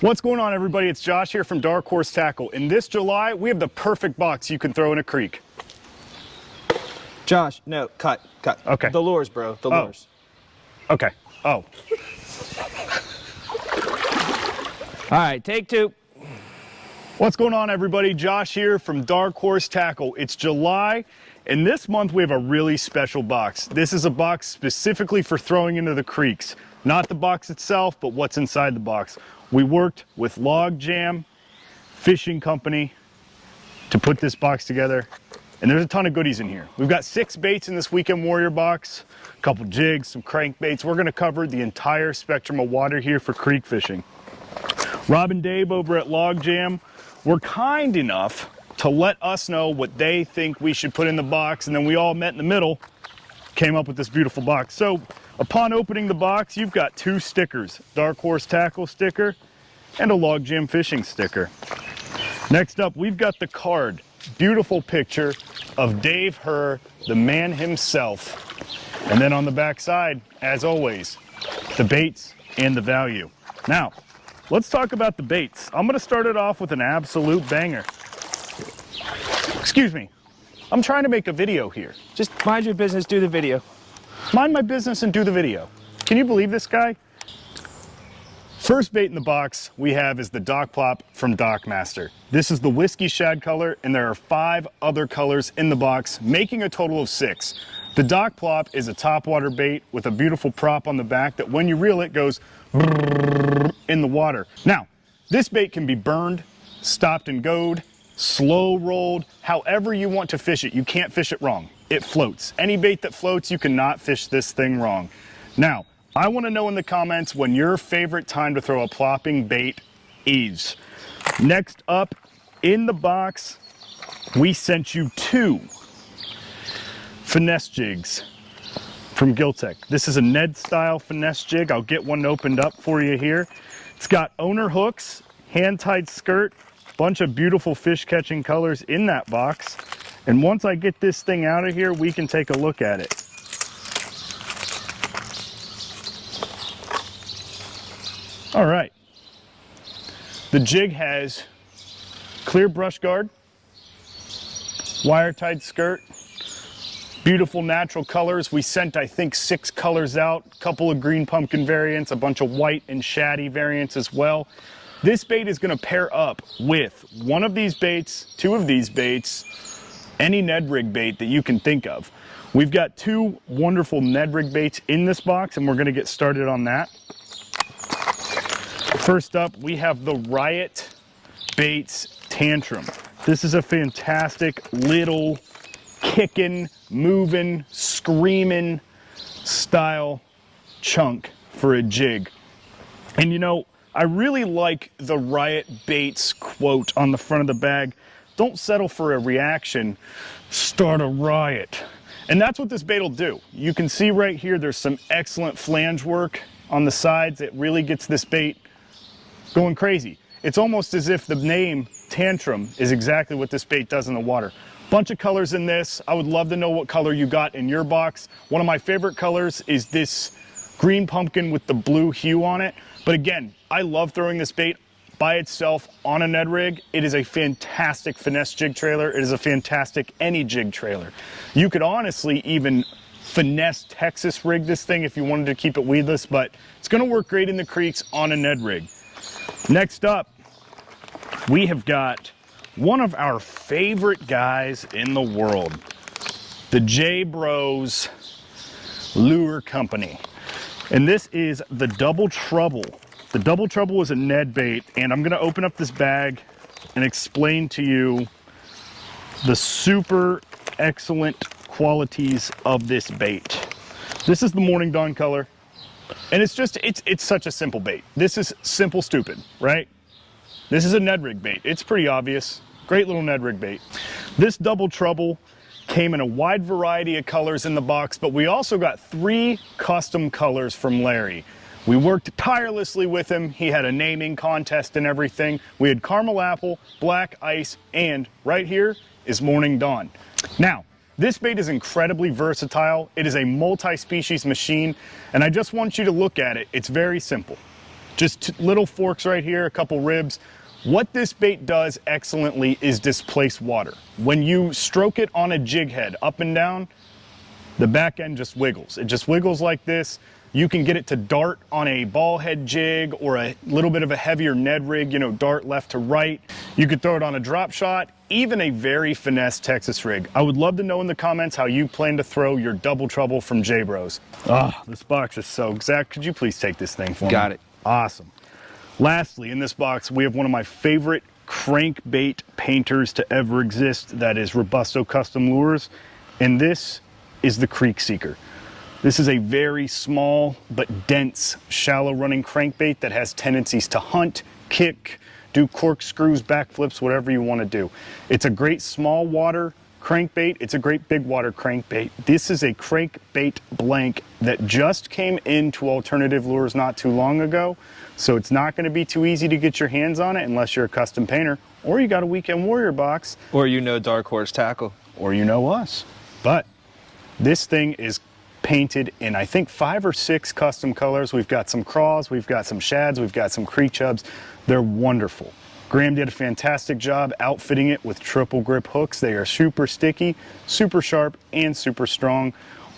What's going on, everybody? It's Josh here from Dark Horse Tackle. In this July, we have the perfect box you can throw in a creek. Josh, no, cut. Okay. The lures, bro, the lures. Okay. Oh. All right, take two. What's going on, everybody? Josh here from Dark Horse Tackle. It's July, and this month we have a really special box. This is a box specifically for throwing into the creeks. Not the box itself, but what's inside the box. We worked with Log Jam Fishing Company to put this box together, and there's a ton of goodies in here. We've got 6 baits in this Weekend Warrior box, a couple jigs, some crankbaits. We're gonna cover the entire spectrum of water here for creek fishing. Rob and Dave over at Log Jam were kind enough to let us know what they think we should put in the box, and then we all met in the middle, came up with this beautiful box. So upon opening the box, you've got 2 stickers, Dark Horse Tackle sticker and a Log Jam Fishing sticker. Next up, we've got the card. Beautiful picture of Dave Herr, the man himself. And then on the back side, as always, the baits and the value. Now, let's talk about the baits. I'm gonna start it off with an absolute banger. Excuse me, I'm trying to make a video here. Just mind your business, do the video. Mind my business and do the video. Can you believe this guy? First bait in the box we have is the Dock Plop from Dockmaster. This is the whiskey shad color, and there are 5 other colors in the box, making a total of 6. The Dock Plop is a topwater bait with a beautiful prop on the back that when you reel it goes in the water. Now, this bait can be burned, stopped and goed, slow rolled, however you want to fish it. You can't fish it wrong. It floats. Any bait that floats, you cannot fish this thing wrong. Now, I want to know in the comments when your favorite time to throw a plopping bait is. Next up in the box, we sent you 2 finesse jigs from Gilltek. This is a Ned style finesse jig. I'll get one opened up for you here. It's got owner hooks, hand-tied skirt, bunch of beautiful fish catching colors in that box. And once I get this thing out of here, we can take a look at it. All right. The jig has clear brush guard, wire-tied skirt, beautiful natural colors. We sent, I think, 6 colors out, a couple of green pumpkin variants, a bunch of white and shaddy variants as well. This bait is gonna pair up with one of these baits, 2 of these baits, any Ned rig bait that you can think of. We've got 2 wonderful Ned rig baits in this box, and we're gonna get started on that. First up, we have the Riot Baits Tantrum. This is a fantastic little kicking, moving, screaming style chunk for a jig. And you know, I really like the Riot Baits quote on the front of the bag. Don't settle for a reaction, start a riot. And that's what this bait will do. You can see right here, there's some excellent flange work on the sides. It really gets this bait going crazy. It's almost as if the name Tantrum is exactly what this bait does in the water. Bunch of colors in this. I would love to know what color you got in your box. One of my favorite colors is this green pumpkin with the blue hue on it. But again, I love throwing this bait by itself on a Ned rig. It is a fantastic finesse jig trailer. It is a fantastic any jig trailer. You could honestly even finesse Texas rig this thing if you wanted to keep it weedless, but it's gonna work great in the creeks on a Ned rig. Next up, we have got one of our favorite guys in the world, the JBro's Lure Company. And this is the Double Trouble. The Double Trouble is a Ned bait, and I'm gonna open up this bag and explain to you the super excellent qualities of this bait. This is the Morning Dawn color, and it's such a simple bait. This is simple stupid, right? This is a Ned rig bait. It's pretty obvious. Great little Ned rig bait. This Double Trouble came in a wide variety of colors in the box, but we also got 3 custom colors from Larry. We worked tirelessly with him. He had a naming contest and everything. We had caramel apple, black ice, and right here is Morning Dawn. Now, this bait is incredibly versatile. It is a multi-species machine, and I just want you to look at it. It's very simple. Just little forks right here, a couple ribs. What this bait does excellently is displace water. When you stroke it on a jig head up and down, the back end just wiggles. It just wiggles like this. You can get it to dart on a ball head jig or a little bit of a heavier Ned rig, you know, dart left to right. You could throw it on a drop shot, even a very finesse Texas rig. I would love to know in the comments how you plan to throw your Double Trouble from JBros. Ah, this box is so, Zach, could you please take this thing for me? Got it. Awesome. Lastly, in this box, we have one of my favorite crankbait painters to ever exist. That is Robusto Custom Lures. And this is the Creek Seeker. This is a very small but dense, shallow running crankbait that has tendencies to hunt, kick, do corkscrews, backflips, whatever you want to do. It's a great small water crankbait. It's a great big water crankbait. This is a crankbait blank that just came into alternative lures not too long ago. So it's not going to be too easy to get your hands on it unless you're a custom painter or you got a Weekend Warrior box. Or you know Dark Horse Tackle. Or you know us. But this thing is painted in, I think, 5 or 6 custom colors. We've got some craws, we've got some shads, we've got some creek chubs. They're wonderful. Graham did a fantastic job outfitting it with triple grip hooks. They are super sticky, super sharp, and super strong.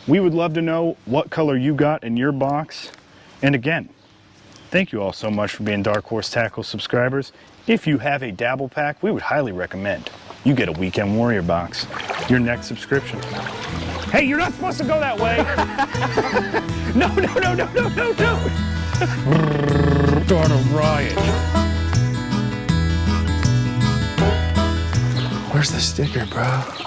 We would love to know what color you got in your box. And again, thank you all so much for being Dark Horse Tackle subscribers. If you have a Dabble pack, we would highly recommend you get a Weekend Warrior box. Your next subscription. Hey, you're not supposed to go that way. No. Start a riot. Where's the sticker, bro?